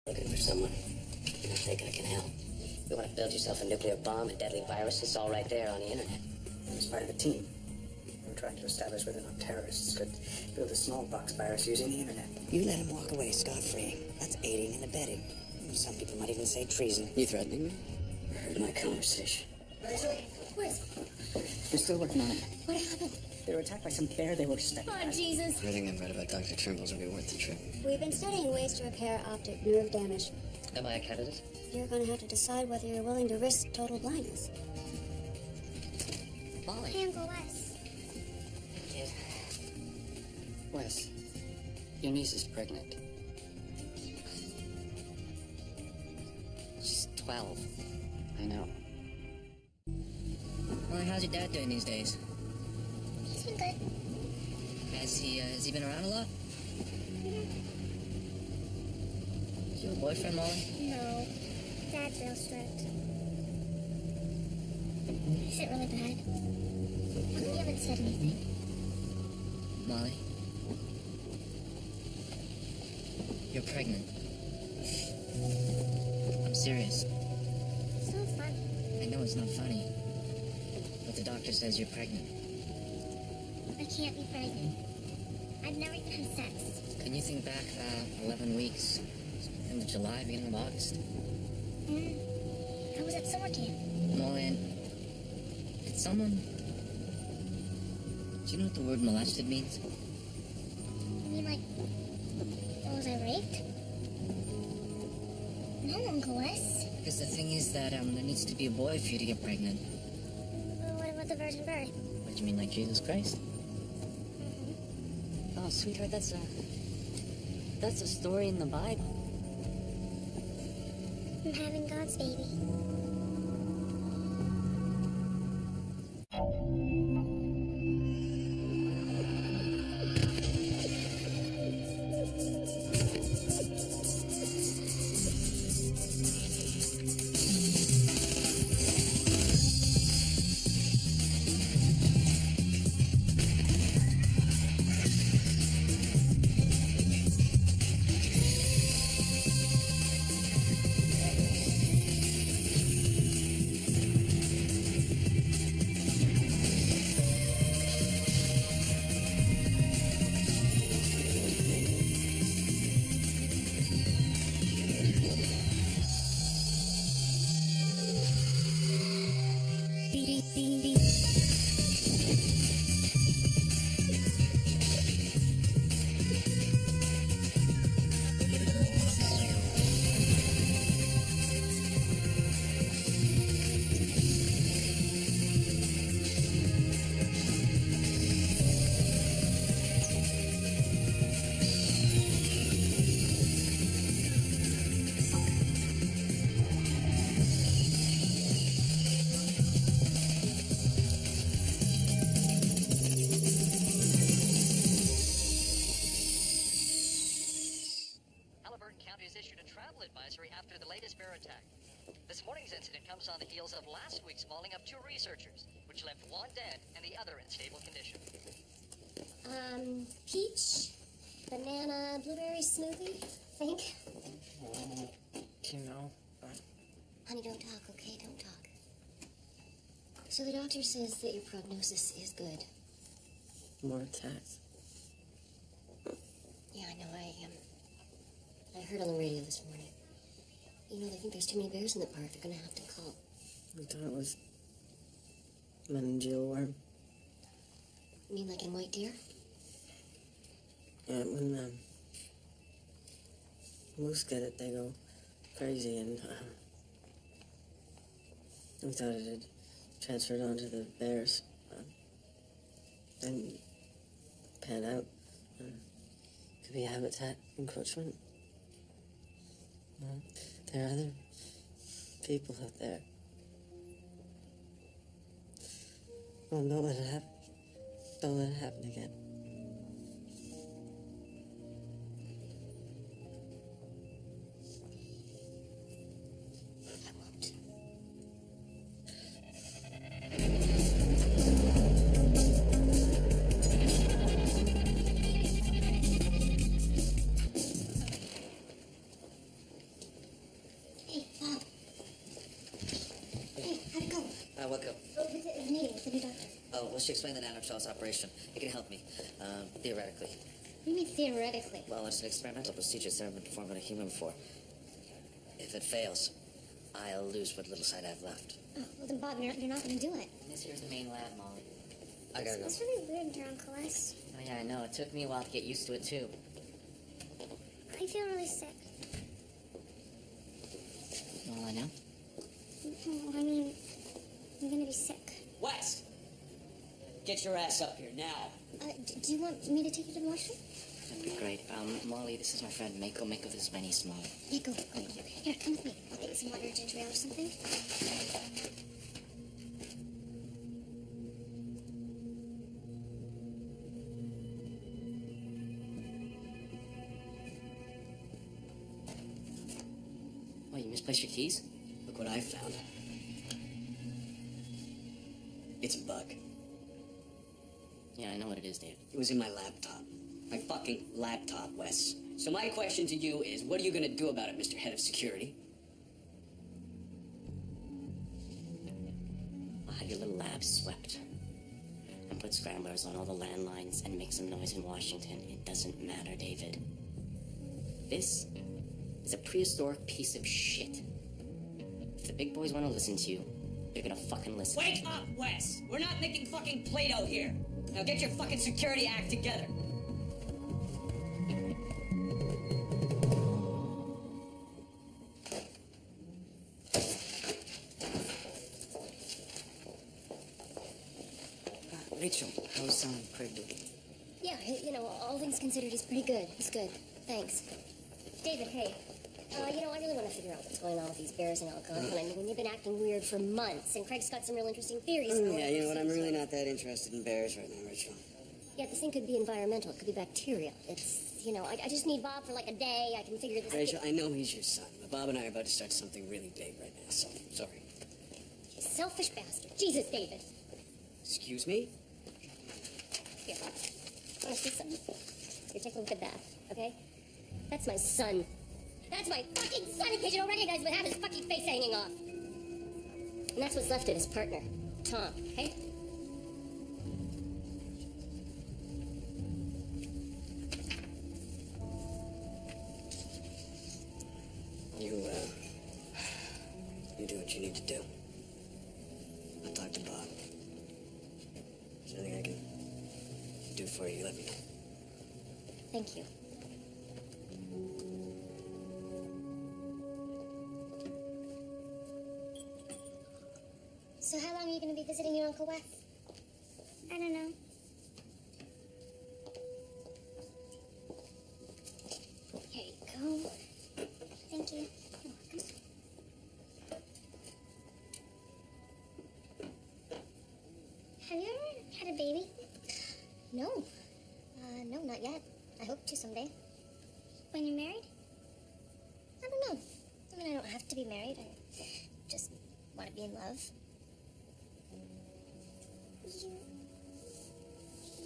Looking for someone. I think I can help. You want to build yourself a nuclear bomb, a deadly virus? It's all right there on the internet. I was part of a team. We were trying to establish whether or not terrorists could build a smallpox virus using the internet. You let him walk away scot-free. That's aiding and abetting. Some people might even say treason. You threatening me? I heard my conversation. Where's... We're still working on it. What happened? They were attacked by some bear they were studying. Oh, Jesus. Everything I've read about Dr. Trimble's will be worth the trip. We've been studying ways to repair optic nerve damage. Am I a candidate? You're going to have to decide whether you're willing to risk total blindness. Molly. Uncle Wes. Kid. Wes, your niece is pregnant. She's 12. I know. Molly, how's your dad doing these days? He's been good. Has he been around a lot? Is you have a boyfriend, Molly? No. Dad's real strict. Is it really bad? Well, we haven't said anything. Molly? You're pregnant. I'm serious. It's not funny. I know it's not funny. But the doctor says you're pregnant. I can't be pregnant. I've never even had sex. Can you think back 11 weeks? End of July, beginning of August? I was at summer camp. Molly, did someone... Do you know what the word molested means? You mean like... was I raped? No, Uncle Wes. Because the thing is that there needs to be a boy for you to get pregnant. Well, what about the virgin birth? What do you mean, like Jesus Christ? Oh, sweetheart, that's a story in the Bible. I'm having God's baby. After the latest bear attack. This morning's incident comes on the heels of last week's mauling of 2 researchers, which left one dead and the other in stable condition. Peach, banana, blueberry smoothie, think? You know, Honey, don't talk, okay? Don't talk. So the doctor says that your prognosis is good. more attacks. Yeah, I know. I heard on the radio this morning. You know, they think there's too many bears in the park. They're gonna have to call. We thought it was meningeal worm. You mean like in white deer? Yeah, when moose get it, they go crazy, and we thought it had transferred onto the bears. Didn't pan out. Could be habitat encroachment. There are other people out there. Well, don't let it happen. Don't let it happen again. I won't. have a meeting with the new doctor. Oh, well, she explained the nanotrellis operation. It can help me, theoretically. What do you mean theoretically? Well, it's an experimental procedure that's never been performed on a human before. If it fails, I'll lose what little sight I have left. Oh, well then, Bob, you're not going to do it. This here's the main lab, Molly. I gotta go. It's really weird here, Uncle Wes. Oh, yeah, I know. It took me a while to get used to it, too. I feel really sick. Well, I know. I mean, I'm going to be sick. Wes! Get your ass up here now. Do you want me to take you to the washroom? That'd be great. Molly, this is my friend Mako. Mako, this is my niece, Molly. Yeah, go. Here, come with me. I'll get you some water or ginger ale or something. Oh, you misplaced your keys? Look what I found. It's a bug. Yeah, I know what it is, Dave. It was in my laptop. My fucking laptop, Wes. So my question to you is, what are you gonna do about it, Mr. Head of Security? I'll have your little lab swept. And put scramblers on all the landlines and make some noise in Washington. It doesn't matter, David. This is a prehistoric piece of shit. If the big boys want to listen to you, they're gonna fucking listen. Wake up, Wes! We're not making fucking Play-Doh here! Now get your fucking security act together! Rachel, how's Craig doing? Yeah, all things considered, he's pretty good. He's good. Thanks. David, hey. I really want to figure out what's going on with these bears in Algonquin. I mean, you've been acting weird for months, and Craig's got some real interesting theories. Yeah, you know what? I'm really not that interested in bears right now, Rachel. Yeah, this thing could be environmental. It could be bacterial. It's, I just need Bob for like a day. I can figure this out. Rachel, I know he's your son, but Bob and I are about to start something really big right now, so sorry. You selfish bastard. Jesus, David. Excuse me? Here. Want to see something? Here, take a look at that, okay? That's my son. That's my fucking son, in case you don't recognize him and have his fucking face hanging off. And that's what's left of his partner, Tom, okay? You do what you need to do. I'll talk to Bob. Is there anything I can do for you? Let me know. Thank you. So how long are you going to be visiting your Uncle Wes? I don't know. Here you go. Thank you. You're welcome. Have you ever had a baby? No. No, not yet. I hope to someday. When you're married? I don't know. I mean, I don't have to be married. I just want to be in love.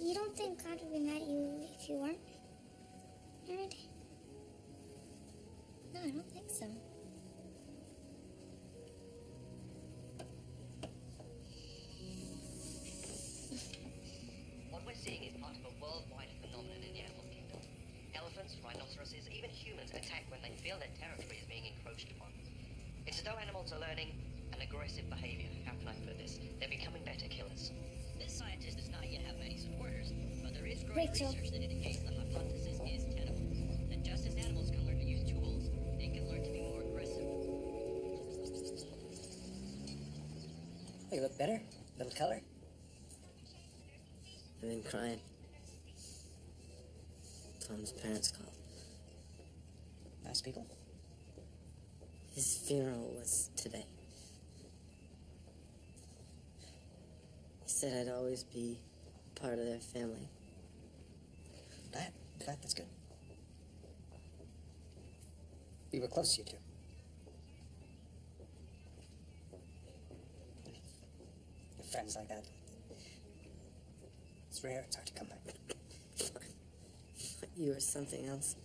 You don't think God would be mad at you if you weren't married? No, I don't think so. What we're seeing is part of a worldwide phenomenon in the animal kingdom. Elephants, rhinoceroses, even humans attack when they feel their territory is being encroached upon. It's as though animals are learning an aggressive behavior. How can I put this? They're becoming better killers. This scientist does not yet have many supporters, but there is growing Rachel. research that indicates the hypothesis is tenable. That just as animals can learn to use tools, they can learn to be more aggressive. Oh, you look better. A little color. I've been crying. Tom's parents called. Nice people. His funeral was today. He said I'd always be part of their family. Glad. That's good. We were close, you two. Your friends like that. It's rare. It's hard to come back. You were something else.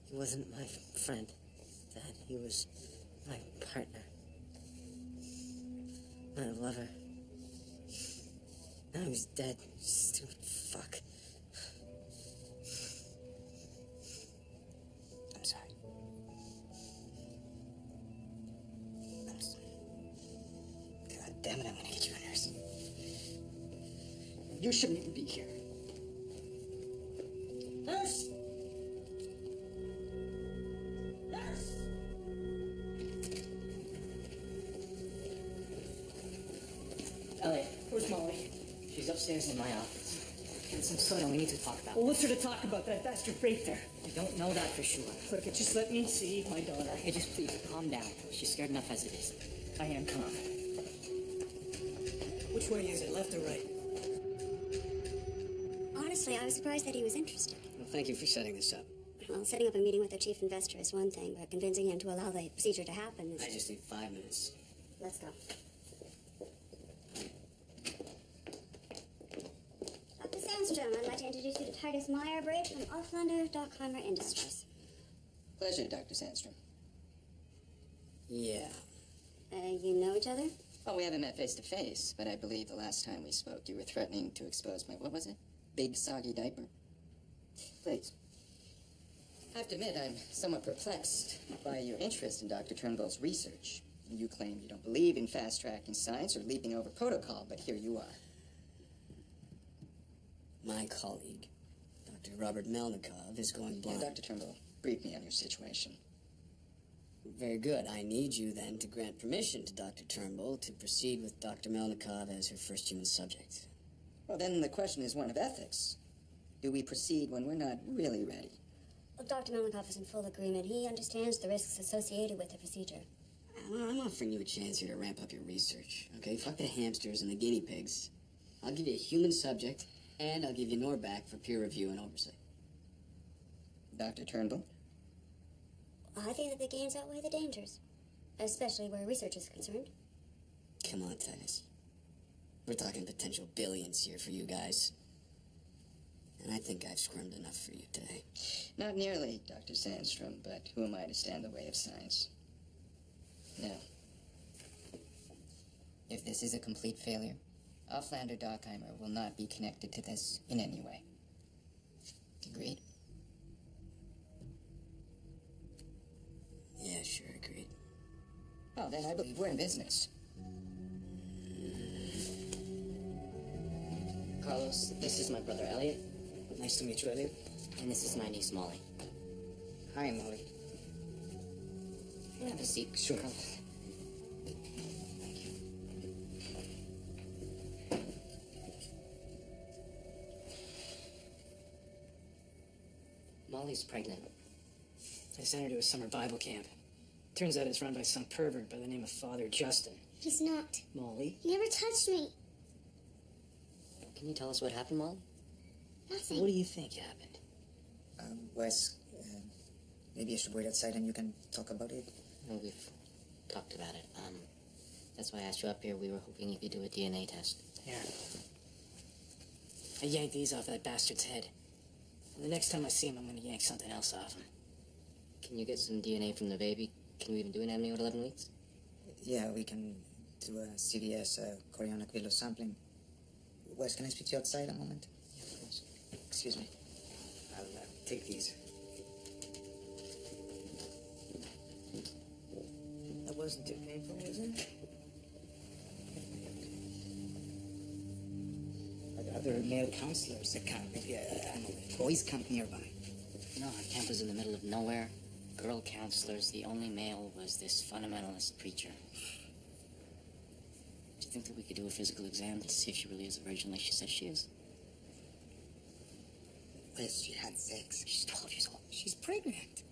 He wasn't my friend, Dad. He was my partner. My lover. No, he's dead. Stupid fuck. I'm sorry. God damn it, I'm gonna get you a nurse. You shouldn't even be here. Nurse! Nurse! Elliot, where's Molly? She's upstairs in my office. Get some soda, we need to talk about Well, what's there to talk about? That bastard raped her. I don't know that for sure. Look, just let me see my daughter. Hey, just please, calm down. She's scared enough as it is. I am calm. Which way is it, left or right? Honestly, I was surprised that he was interested. Well, thank you for setting this up. Well, setting up a meeting with the chief investor is one thing, but convincing him to allow the procedure to happen is... I just need 5 minutes. Let's go. Dr. Sandstrom, I'd like to introduce you to Titus Meyer-Braid from Offlander Dockheimer Industries. Pleasure, Dr. Sandstrom. Yeah. You know each other? Well, we haven't met face to face, but I believe the last time we spoke, you were threatening to expose my, what was it? Big soggy diaper? Please. I have to admit, I'm somewhat perplexed by your interest in Dr. Turnbull's research. You claim you don't believe in fast-tracking science or leaping over protocol, but here you are. My colleague, Dr. Robert Melnikov, is going blind. Dr. Turnbull, brief me on your situation. Very good. I need you, then, to grant permission to Dr. Turnbull to proceed with Dr. Melnikov as her first human subject. Well, then the question is one of ethics. Do we proceed when we're not really ready? Well, Dr. Melnikov is in full agreement. He understands the risks associated with the procedure. I'm offering you a chance here to ramp up your research, okay? Fuck the hamsters and the guinea pigs. I'll give you a human subject, and I'll give you Norback for peer review and oversight. Dr. Turnbull? I think that the gains outweigh the dangers, especially where research is concerned. Come on, Titus. We're talking potential billions here for you guys. And I think I've squirmed enough for you today. Not nearly, Dr. Sandstrom, but who am I to stand in the way of science? Now, if this is a complete failure, Offlander Dockheimer will not be connected to this in any way. Agreed? Yeah, sure, agreed. Well, then I believe we're in business. Carlos, this is my brother Elliot. Nice to meet you, Elliot. And this is my niece Molly. Hi, Molly. Have a seat. Sure. Carlos. Molly's pregnant. I sent her to a summer Bible camp. Turns out it's run by some pervert by the name of Father Justin. He's not. Molly? He never touched me. Can you tell us what happened, Molly? Nothing. What do you think happened? Wes, maybe I should wait outside and you can talk about it. No, we've talked about it. That's why I asked you up here. We were hoping you could do a DNA test. Here. I yanked these off that bastard's head. The next time I see him, I'm gonna yank something else off him. Can you get some DNA from the baby? Can we even do an amnio at 11 weeks? Yeah, we can do a CVS, chorionic villus sampling. Wes, can I speak to you outside a moment? Yeah, of course. Excuse me. I'll take these. That wasn't too painful, was it? Are there male counselors at camp? Boys camp nearby. No, our camp was in the middle of nowhere. Girl counselors. The only male was this fundamentalist preacher. Do you think that we could do a physical exam to see if she really is a virgin like she says she is? Wes, she had sex. She's 12 years old. She's pregnant.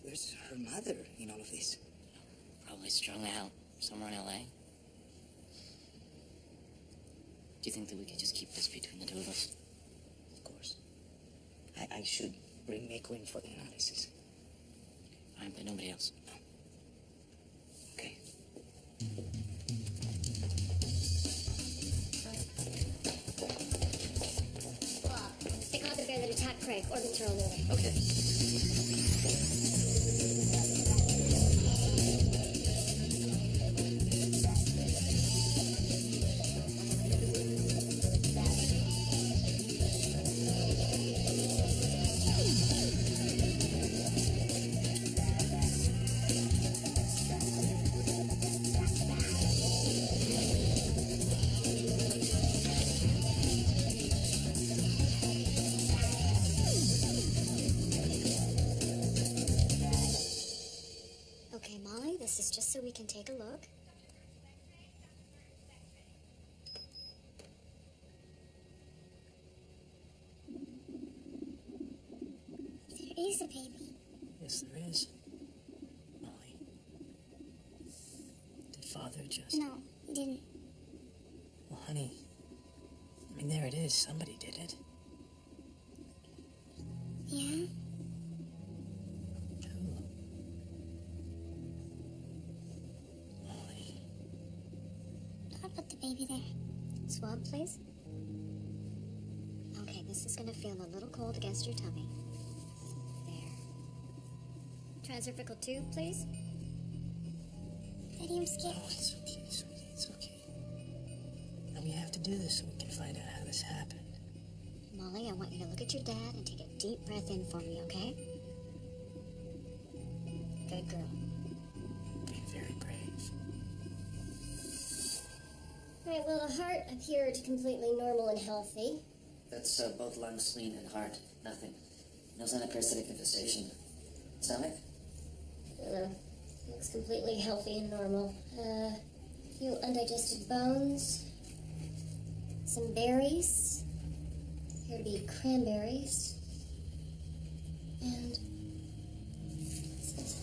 Where's her mother in all of this? Probably strung out somewhere in L.A. Do you think that we could just keep this between the two of us? Of course. I should bring Mako in for the analysis. Fine, but nobody else. Okay. Stick out the bear that attacked Craig. Orbits are all over. Okay. Okay, Molly, this is just so we can take a look. There is a baby. Yes, there is. Molly. Did Father just... No, he didn't. Well, honey, I mean, there it is. Somebody did it. Yeah? Who? Molly. I'll put the baby there. Swab, please. Okay, this is gonna feel a little cold against your tummy. There. Transcervical tube, please. Daddy, I'm scared. Oh, it's okay, sweetie. It's okay. And we have to do this so we can find out how this happened. Molly, I want you to look at your dad and take a deep breath in for me, okay? Good girl. Being very brave. Right, well, the heart appeared completely normal and healthy. That's both lung, spleen, and heart. Nothing. No sign of parasitic infestation. Stomach? Looks completely healthy and normal. Few undigested bones. Some berries. Here to be cranberries. And... what's this?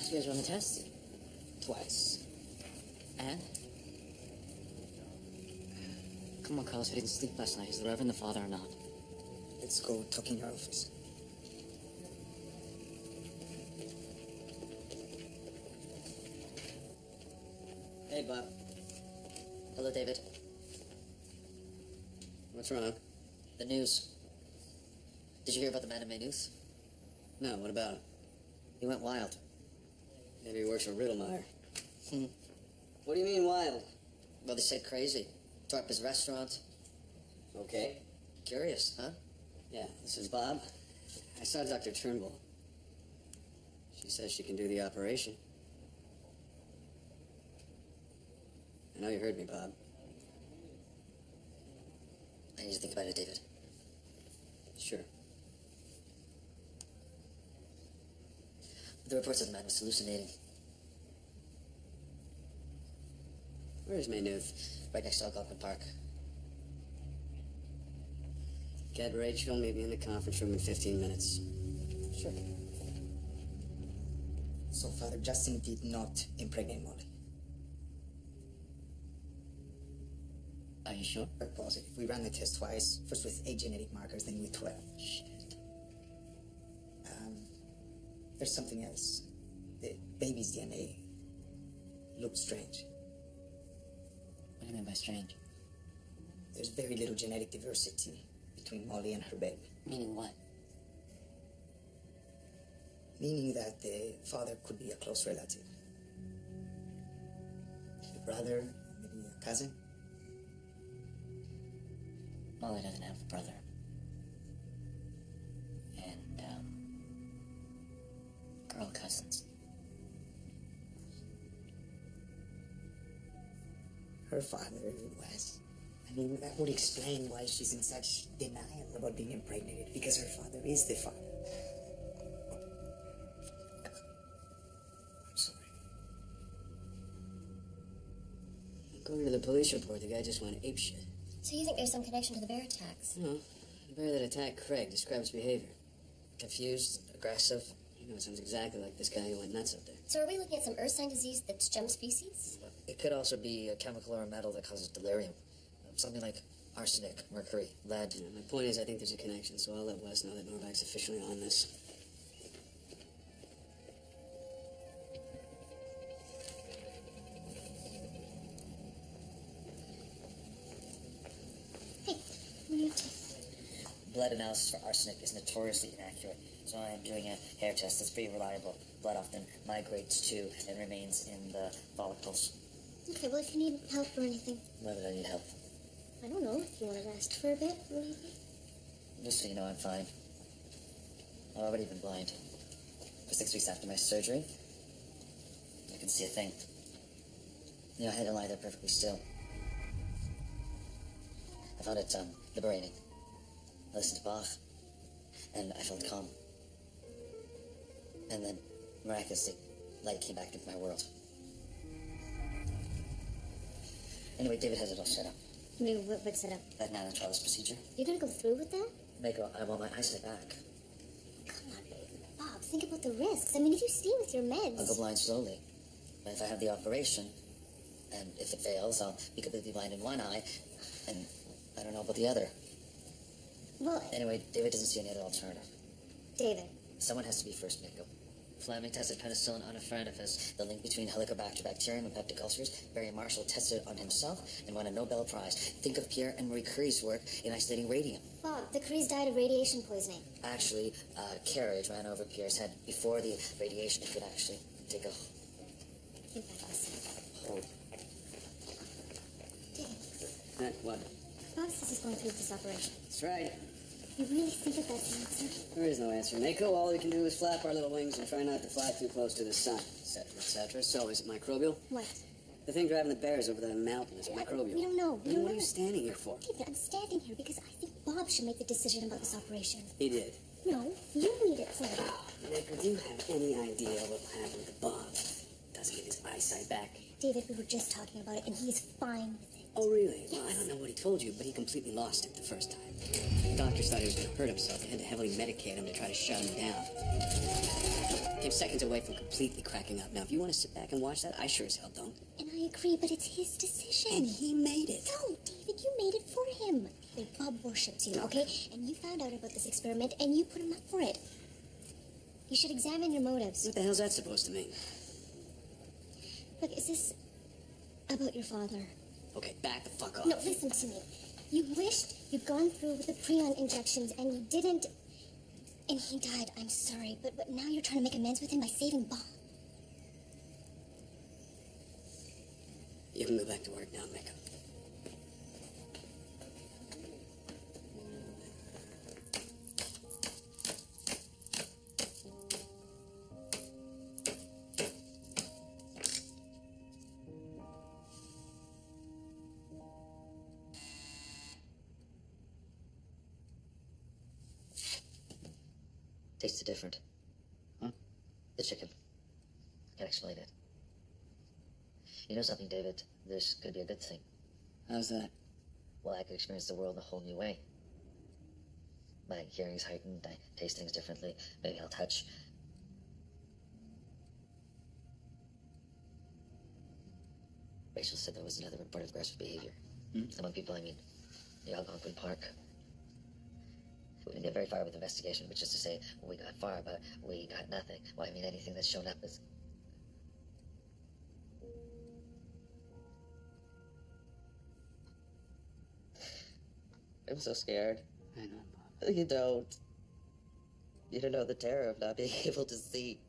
You guys run the test? Twice. And? Come on, Carlos, I didn't sleep last night. Is the Reverend the father or not? Let's go talk in your office. Hey, Bob. Hello, David. What's wrong? The news. Did you hear about the man in Maynooth? No, what about him? He went wild. Maybe he works for Riddlemeyer. Hmm. What do you mean wild? Well, they said crazy. Tore up his restaurant. Okay. Curious, huh? Yeah, this is Bob. I saw Dr. Turnbull. She says she can do the operation. I know you heard me, Bob. I need to think about it, David. Sure. The report said the man was hallucinating. Where's Maynooth? Right next to Algonquin Park. Get Rachel, meet me in the conference room in 15 minutes. Sure. So Father Justin did not impregnate Molly. Are you sure? But positive. We ran the test twice, first with 8 genetic markers, then with 12. Shit. There's something else. The baby's DNA looked strange. What do you mean by strange? There's very little genetic diversity between Molly and her baby. Meaning what? Meaning that the father could be a close relative. A brother, maybe a cousin. Molly doesn't have a brother. And, girl cousins. Her father was. I mean, that would explain why she's in such denial about being impregnated, because her father is the father. I'm sorry. According to the police report, the guy just went apeshit. So you think there's some connection to the bear attacks? No, the bear that attacked Craig describes behavior. Confused, aggressive. You know, it sounds exactly like this guy who went nuts up there. So are we looking at some earth sign disease that's jumped species? It could also be a chemical or a metal that causes delirium. Something like arsenic, mercury, lead. Yeah, my point is, I think there's a connection, so I'll let Wes know that Norvack's officially on this. Hey, what are you up to? Blood analysis for arsenic is notoriously inaccurate, so I am doing a hair test that's pretty reliable. Blood often migrates to and remains in the follicles. Okay, well, if you need help or anything, Why would I need help? I don't know. If you want to rest for a bit, what do you think? Just so you know, I'm fine. I've already been blind. For 6 weeks after my surgery, I couldn't see a thing. You know, I had to lie there perfectly still. I found it liberating. I listened to Bach, and I felt calm. And then, miraculously, light came back into my world. Anyway, David has it all set up. What's set up? That nanotrellis procedure. You're gonna go through with that? Mako, I want my eyesight back. Come on, baby. Bob, think about the risks. I mean, if you stay with your meds... I'll go blind slowly. But if I have the operation, and if it fails, I'll be completely blind in one eye, and I don't know about the other. Well... Anyway, David doesn't see any other alternative. David. Someone has to be first, Mako. Fleming tested penicillin on a friend of his. The link between Helicobacter bacterium and peptic ulcers. Barry Marshall tested it on himself and won a Nobel Prize. Think of Pierre and Marie Curie's work in isolating radium. Bob, the Curies died of radiation poisoning. Actually, a carriage ran over Pierre's head before the radiation could actually take a hold. David, What? Bob says he's going through with this operation. That's right. You really think that that's an answer? There is no answer, Mako. All we can do is flap our little wings and try not to fly too close to the sun, etc., etc. So, is it microbial? What? The thing driving the bears over that mountain is microbial. We don't know. Then what are you standing here for? David, I'm standing here because I think Bob should make the decision about this operation. He did. No, you need it for him. Mako, do you have any idea what will happen to Bob? Does he get his eyesight back? David, we were just talking about it, and he's fine with it. Oh, really? Well, I don't know what he told you, but he completely lost it the first time. The doctors thought he was going to hurt himself. They had to heavily medicate him to try to shut him down. Came seconds away from completely cracking up. Now, if you want to sit back and watch that, I sure as hell don't. And I agree, but it's his decision. And he made it. No, David, you made it for him. David, Bob worships you, okay? And you found out about this experiment, and you put him up for it. You should examine your motives. What the hell's that supposed to mean? Look, is this about your father? Okay, back the fuck off. No, listen to me. You wished you'd gone through with the prion injections, and you didn't. And he died. I'm sorry, but now you're trying to make amends with him by saving Bob. You can go back to work now, Mako. Tastes different. Huh? The chicken. Can't explain it. You know something, David? This could be a good thing. How's that? Well, I could experience the world in a whole new way. My hearing's heightened, I taste things differently, maybe I'll touch. Rachel said there was another report of aggressive behavior. Among people, I mean, the Algonquin Park. We didn't get very far with the investigation, which is to say, we got far, but we got nothing. Well, I mean, anything that's shown up is... I'm so scared. I know, Bob. You don't. You don't know the terror of not being able to see.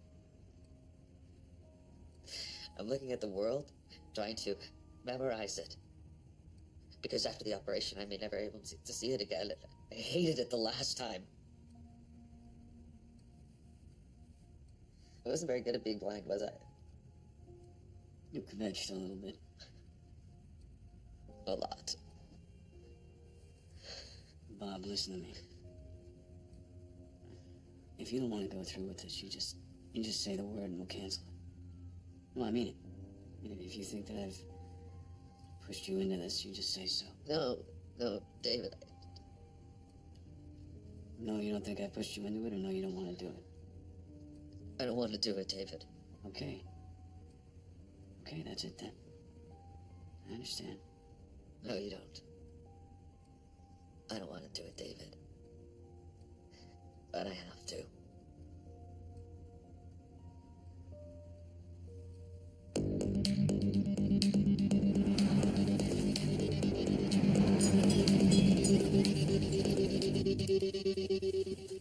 I'm looking at the world, trying to memorize it. Because after the operation, I may never be able to see it again. I hated it the last time. I wasn't very good at being blind, was I? You kvetched a little bit. A lot. Bob, listen to me. If you don't want to go through with this, you just say the word and we'll cancel it. No, I mean it. I mean, if you think that I've pushed you into this, you just say so. No, David. No, you don't think I pushed you into it, or no, you don't want to do it? I don't want to do it, David. Okay. Okay, that's it then. I understand. No, you don't. I don't want to do it, David. But I have to.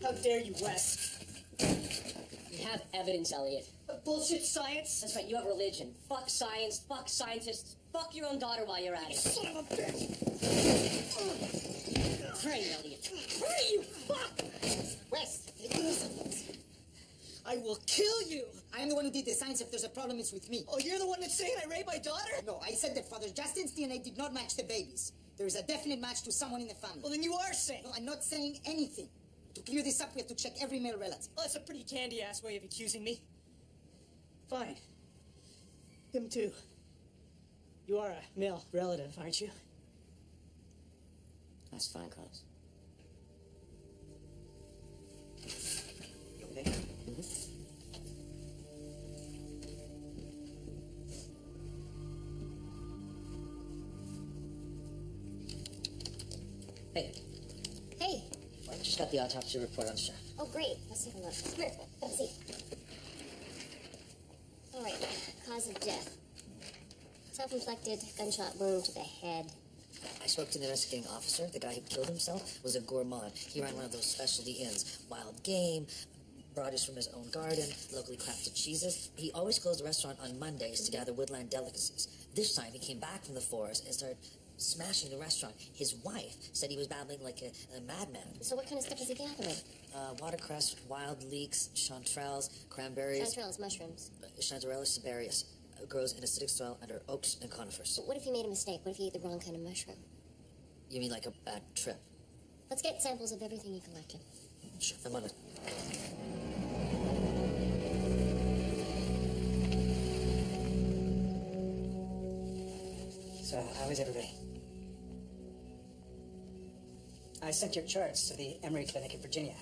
How dare you, Wes? We have evidence, Elliot. Bullshit science? That's right, you have religion. Fuck science, fuck scientists, fuck your own daughter while you're at it. Son of a bitch! Pray, Elliot. Pray, you fuck! Wes, I will kill you. I am the one who did the science. If there's a problem, it's with me. Oh, you're the one that's saying I raped my daughter? No, I said that Father Justin's DNA did not match the baby's. There is a definite match to someone in the family. Well, then you are saying. No, I'm not saying anything. To clear this up, we have to check every male relative. Well, that's a pretty candy-ass way of accusing me. Fine. Him too. You are a male relative, aren't you? That's fine, Carlos. You okay? Hey, Hey. I just got the autopsy report on Chef. Oh, great. Let's take a look. Come here. Let me see. All right. Cause of death. Self-inflicted gunshot wound to the head. I spoke to the investigating officer. The guy who killed himself was a gourmand. He ran one of those specialty inns. Wild game, produce from his own garden, locally crafted cheeses. He always closed the restaurant on Mondays to gather woodland delicacies. This time he came back from the forest and started smashing the restaurant. His wife said he was babbling like a madman. So what kind of stuff is he gathering? Watercress, wild leeks, chanterelles, cranberries. Chanterelles, mushrooms. Chanterella sibarius. Grows in acidic soil under oaks and conifers. But what if he made a mistake? What if he ate the wrong kind of mushroom? You mean like a bad trip? Let's get samples of everything he collected. Sure, I'm on it. So, how is everybody? I sent your charts to the Emory Clinic in Virginia.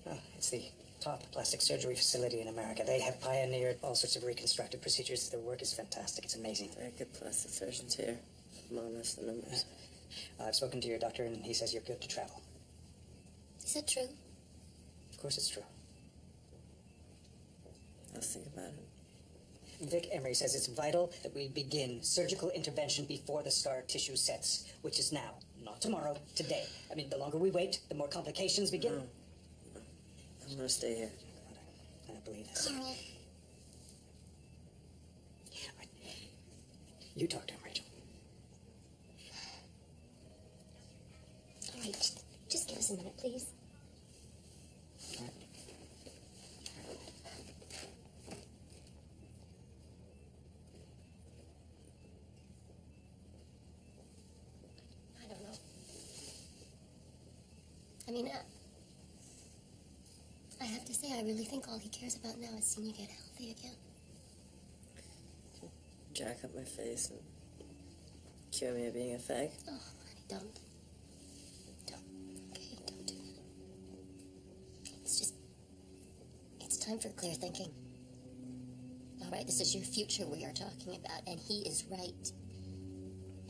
Oh, it's the top plastic surgery facility in America. They have pioneered all sorts of reconstructive procedures. Their work is fantastic. It's amazing. Very good plastic surgeons here. Among us, the numbers. I've spoken to your doctor, and he says you're good to travel. Is that true? Of course it's true. Let's think about it. Vic Emery says it's vital that we begin surgical intervention before the scar tissue sets, which is now, not tomorrow, today. I mean, the longer we wait, the more complications begin. No. I'm gonna stay here. I don't believe this. Carl. You talk to him, Rachel. All right. Just give us a minute, please. All right. I don't know. I mean, I have to say, I really think all he cares about now is seeing you get healthy again. Jack up my face and cure me of being a fag. Oh, honey, don't. Don't. Okay, don't do that. It's just... It's time for clear thinking. All right, this is your future we are talking about, and he is right.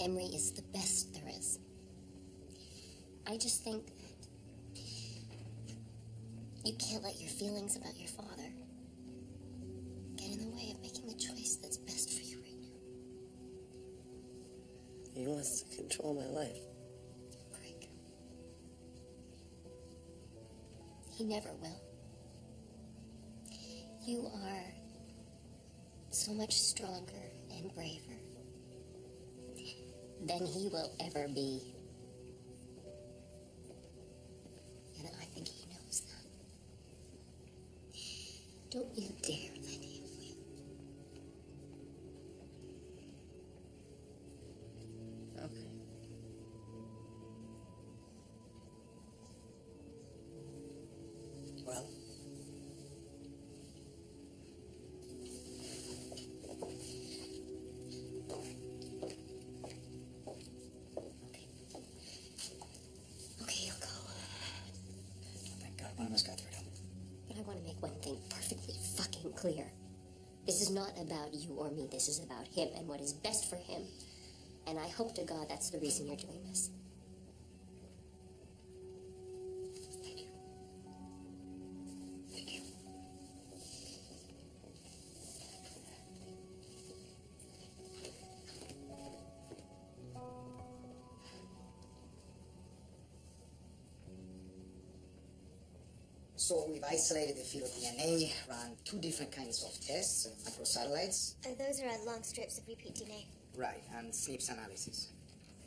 Emery is the best there is. I just think that you can't let your feelings about your father get in the way of making the choice that's best for you right now. He wants to control my life. Greg. He never will. You are so much stronger and braver than he will ever be. And I think he knows that. Don't you dare let him win. Okay. Well, clear. This is not about you or me. This is about him and what is best for him. And I hope to God that's the reason you're doing this. Thank you. Thank you. So we've isolated the fetal DNA, ran 2 different kinds of tests, microsatellites. Those are long strips of repeat DNA. Right, and SNPs analysis.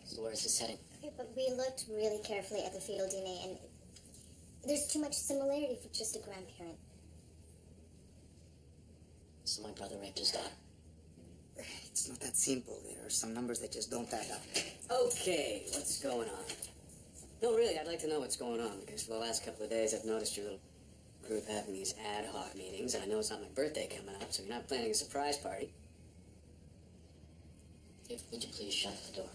So where's the setting? Okay, but we looked really carefully at the fetal DNA, and there's too much similarity for just a grandparent. So my brother raped his daughter. It's not that simple. There are some numbers that just don't add up. Okay, what's going on? No, really, I'd like to know what's going on, because for the last couple of days I've noticed your little group having these ad hoc meetings, and I know it's not my birthday coming up, so you're not planning a surprise party. Dave, would you please shut the door?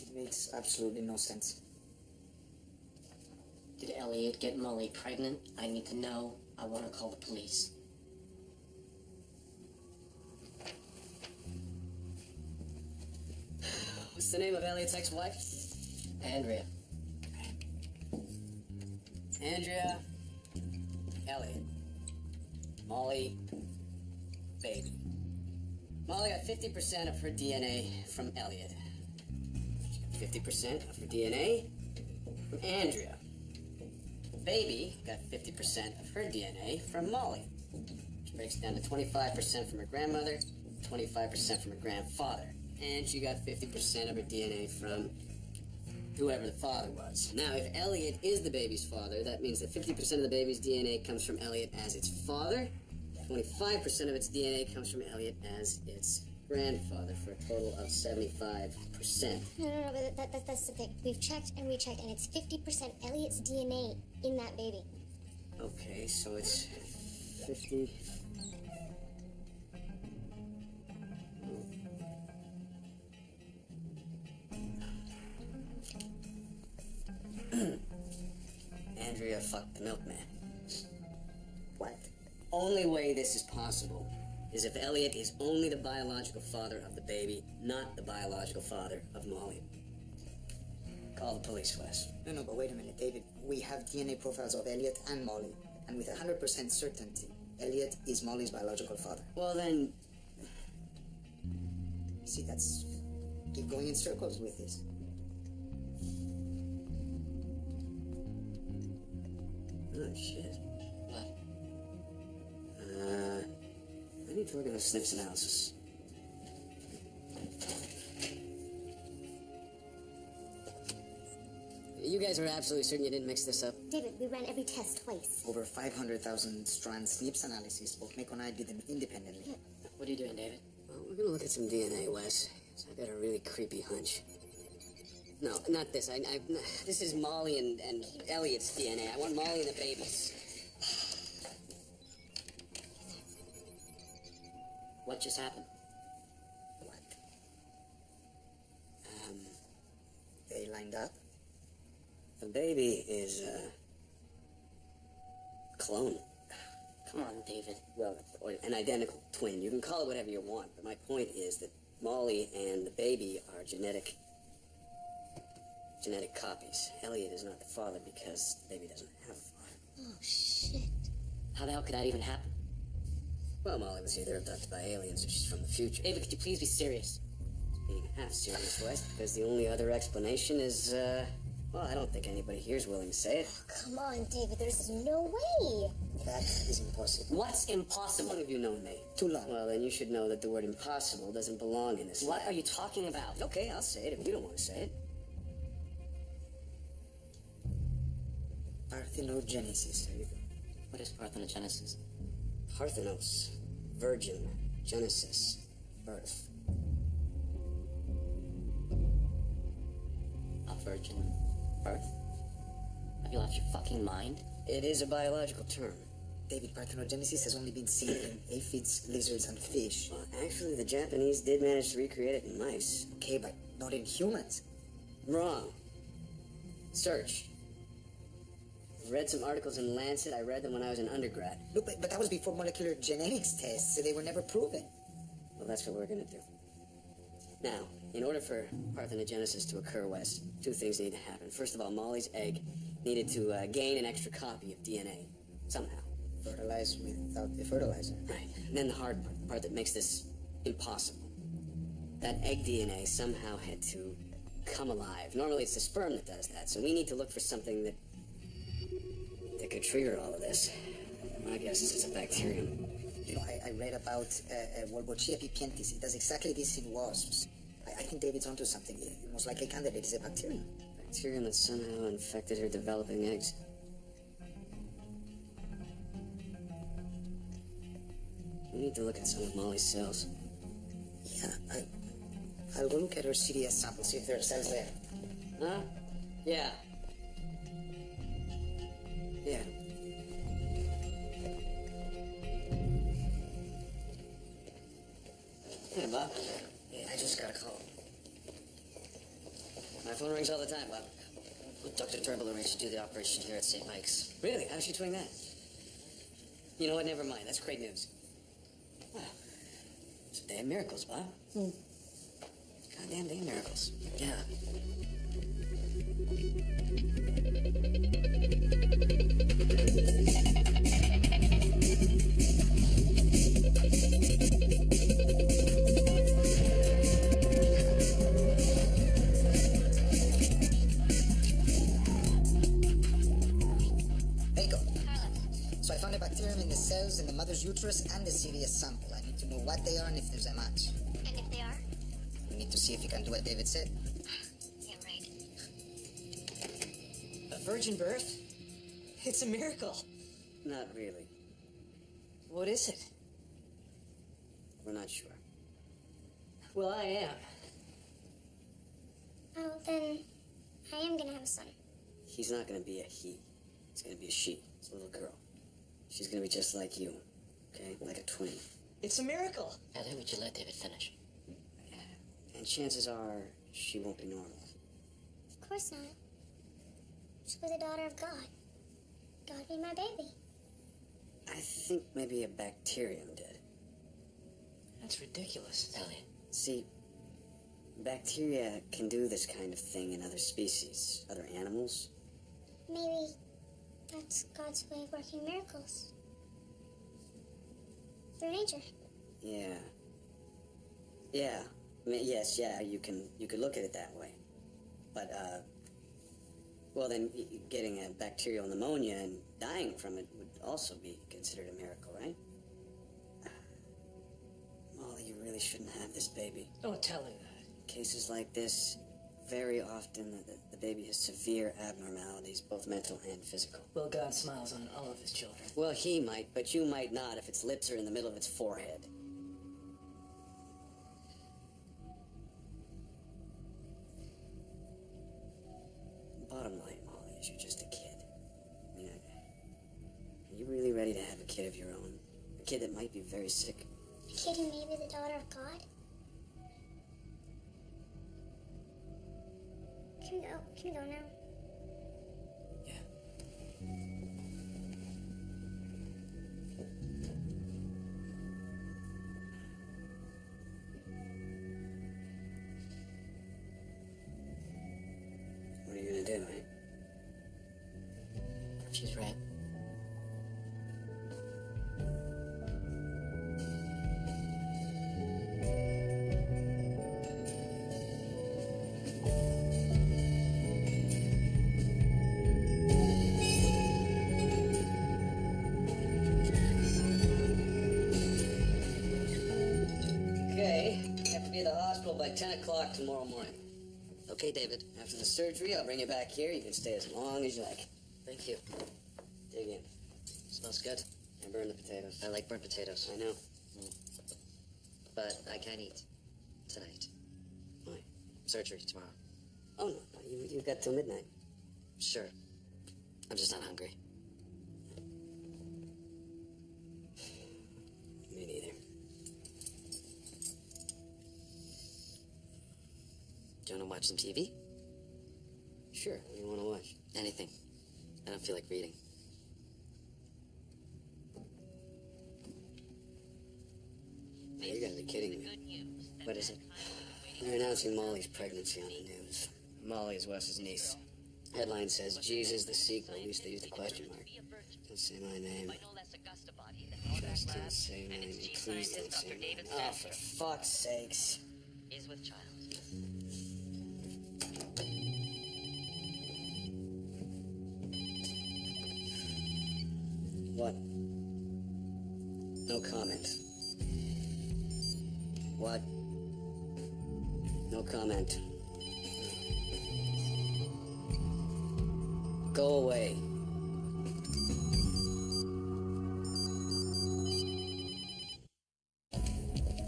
It makes absolutely no sense. Did Elliot get Molly pregnant? I need to know. I want to call the police. What's the name of Elliot's ex-wife? Andrea. Andrea, Elliot, Molly, baby. Molly got 50% of her DNA from Elliot. She got 50% of her DNA from Andrea. Baby got 50% of her DNA from Molly, which breaks down to 25% from her grandmother, 25% from her grandfather. And she got 50% of her DNA from whoever the father was. Now, if Elliot is the baby's father, that means that 50% of the baby's DNA comes from Elliot as its father, 25% of its DNA comes from Elliot as its grandfather, for a total of 75%. No, but that's the thing. We've checked and rechecked, and it's 50% Elliot's DNA in that baby. Okay, so it's 50... Andrea fucked the milkman. What? Only way this is possible is if Elliot is only the biological father of the baby, not the biological father of Molly. Call the police, Wes. No, but wait a minute, David. We have DNA profiles of Elliot and Molly, and with 100% certainty, Elliot is Molly's biological father. Well, then... See, that's... keep going in circles with this. Oh, shit. What? I need to look at the SNPs analysis. You guys are absolutely certain you didn't mix this up? David, we ran every test twice. Over 500,000 strand SNPs analysis. Both Nick and I did them independently. Yeah. What are you doing, David? Well, we're gonna look at some DNA, Wes. I've got a really creepy hunch. No, not this. This is Molly and Elliot's DNA. I want Molly and the babies. What just happened? What? They lined up. The baby is a clone. Come on, David. Well, or an identical twin. You can call it whatever you want, but my point is that Molly and the baby are genetic copies. Elliot is not the father because the baby doesn't have a father. Oh, shit. How the hell could that even happen? Well, Molly was either abducted by aliens or she's from the future. David, could you please be serious? Being half serious, Wes, because the only other explanation is, well, I don't think anybody here is willing to say it. Oh, come on, David. There's no way. That is impossible. What's impossible? How long have you known me? Too long. Well, then you should know that the word impossible doesn't belong in this What letter. are you talking about? Okay, I'll say it if you don't want to say it. Parthenogenesis. There you go. What is parthenogenesis? Parthenos, virgin, Genesis, birth. A virgin birth? Have you lost your fucking mind? It is a biological term. David, parthenogenesis has only been seen in aphids, lizards, and fish. Well, actually, the Japanese did manage to recreate it in mice. Okay, but not in humans. Wrong. Search. Read some articles in Lancet. I read them when I was an undergrad. Look, but that was before molecular genetics tests, so they were never proven. Well, that's what we're gonna do. Now, in order for parthenogenesis to occur, Wes, two things need to happen. First of all, Molly's egg needed to gain an extra copy of DNA, somehow. Fertilize without the fertilizer. Right. And then the hard part, the part that makes this impossible. That egg DNA somehow had to come alive. Normally it's the sperm that does that, so we need to look for something that could trigger all of this. My guess is it's a bacterium. You know, I read about Wolbachia pipientis. It does exactly this in wasps. I think David's onto something. The most likely candidate is a bacterium. Bacterium that somehow infected her developing eggs. We need to look at some of Molly's cells. Yeah, I'll go look at her CDS sample, see if there are cells there. Huh? Yeah. Yeah. Hey, Bob. Yeah, I just got a call. My phone rings all the time, Bob. Dr. Turnbull arranged to do the operation here at St. Mike's. Really? How's she doing that? You know what? Never mind. That's great news. Wow. It's a day of miracles, Bob. Goddamn day of miracles. Yeah. So I found a bacterium in the cells in the mother's uterus and the CVS sample. I need to know what they are and if there's a match. And if they are? We need to see if you can do what David said. Yeah, right. A virgin birth? It's a miracle. Not really. What is it? We're not sure. Well, I am. Oh, then I am gonna have a son. He's not going to be a he. He's going to be a she. It's a little girl. She's going to be just like you. Okay? Like a twin. It's a miracle. Ellie, would you let David finish? And chances are she won't be normal. Of course not. She was a daughter of God. God made my baby. I think maybe a bacterium did. That's ridiculous. Ellie, See, bacteria can do this kind of thing in other species, other animals. Maybe that's God's way of working miracles. Through nature. Yeah. Yeah. I mean, yes, yeah, you could look at it that way. But, well, then getting a bacterial pneumonia and dying from it would also be considered a miracle, right? Molly, you really shouldn't have this baby. Don't tell her that. Cases like this, very often the baby has severe abnormalities, both mental and physical. Well, God smiles on all of his children. Well, he might, but you might not if its lips are in the middle of its forehead. Bottom line, Molly, is you're just a kid. I mean, are you really ready to have a kid of your own? A kid that might be very sick? A kid who may be the daughter of God? Can we go? Can we go now? What are you gonna do, eh? she's right. By 10 o'clock tomorrow morning. Okay, David. After the surgery, I'll bring you back here. You can stay as long as you like. Thank you. Dig in. Smells good. And burn the potatoes. I like burnt potatoes. I know. But I can't eat tonight. Why? Surgery tomorrow. Oh, no. You've got till midnight. Sure. I'm just not hungry. Me neither. Do you want to watch some TV? Sure. Sure. What do you want to watch? Anything. I don't feel like reading. You gotta be kidding me. What is it? They're announcing Molly's pregnancy on the news. Molly is Wes's niece. Headline says, Jesus the sequel. At least they used a question mark. Don't say my name. Just don't say my name. Please don't say my name. Oh, for fuck's sakes. Is with child. What? No comment. What? No comment. Go away.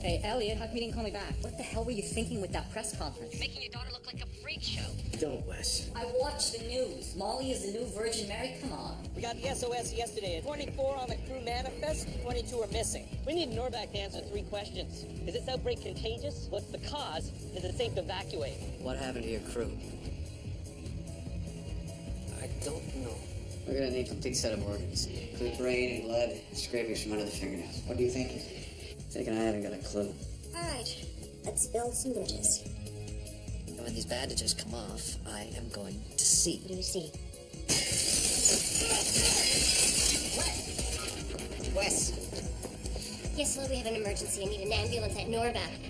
Hey, Elliot, how come you didn't call me back? What the hell were you thinking with that press conference? Making your daughter look like a freak show. Don't, Wes. I watched the news. Molly is the new Virgin Mary. Come on. We got the SOS yesterday. 24 on the crew manifest, 22 are missing. We need Norback to answer 3 questions. Is this outbreak contagious? What's the cause? Is it safe to evacuate? What happened to your crew? I don't know. We're gonna need a complete set of organs. Include brain and blood, scrapings from under the fingernails. What do you think? Thinking I haven't got a clue. All right, let's build some bridges. And when these bandages come off, I am going to see. What do you see? Wes! Yes, hello, we have an emergency. I need an ambulance at Norback.